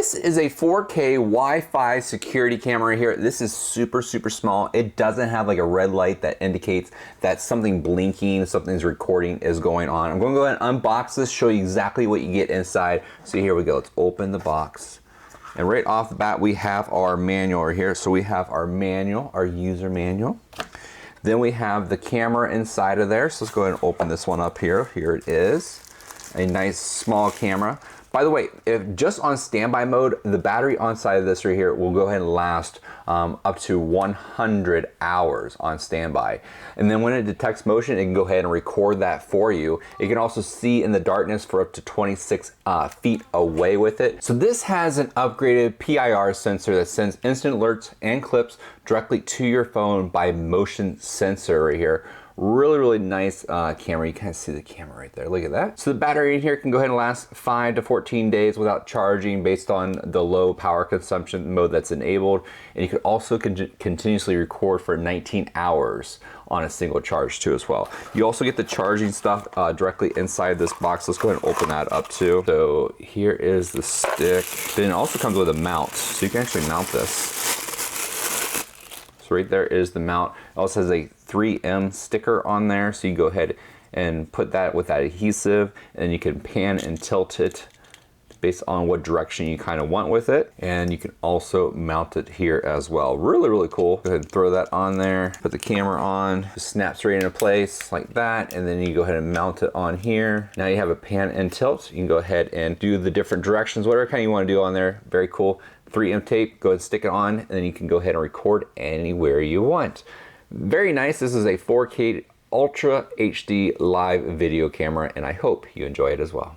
This is a 4K Wi-Fi security camera here. This is super small. It doesn't have like a red light that indicates that something blinking, something's recording is going on. I'm going to go ahead and unbox this, show you exactly what you get inside. So here we go. Let's open the box. And right off the bat, we have our manual right here. So we have our manual, our user manual. Then we have the camera inside of there. So let's go ahead and open this one up here. Here it is. A nice small camera. By the way, if just on standby mode, the battery on side of this right here will go ahead and last up to 100 hours on standby. And then when it detects motion, it can go ahead and record that for you. It can also see in the darkness for up to 26 feet away with it. So this has an upgraded PIR sensor that sends instant alerts and clips directly to your phone by motion sensor right here. Really nice camera. You kind of see the camera right there. Look at that. So the battery in here can go ahead and last 5 to 14 days without charging based on the low power consumption mode that's enabled. And you can also continuously record for 19 hours on a single charge too as well. You also get the charging stuff directly inside this box. Let's go ahead and open that up too. So here is the stick. Then it also comes with a mount. So you can actually mount this. So right there is the mount. It also has a 3M sticker on there, so you go ahead and put that with that adhesive, and you can pan and tilt it based on what direction you kind of want with it. And you can also mount it here as well. Really cool. Go ahead and throw that on there, put the camera on, it snaps right into place like that, and then you go ahead and mount it on here. Now you have a pan and tilt. You can go ahead and do the different directions, whatever kind you want to do on there. Very cool. 3M tape, go ahead and stick it on, and then you can go ahead and record anywhere you want. Very nice. This is a 4K Ultra HD live video camera, and I hope you enjoy it as well.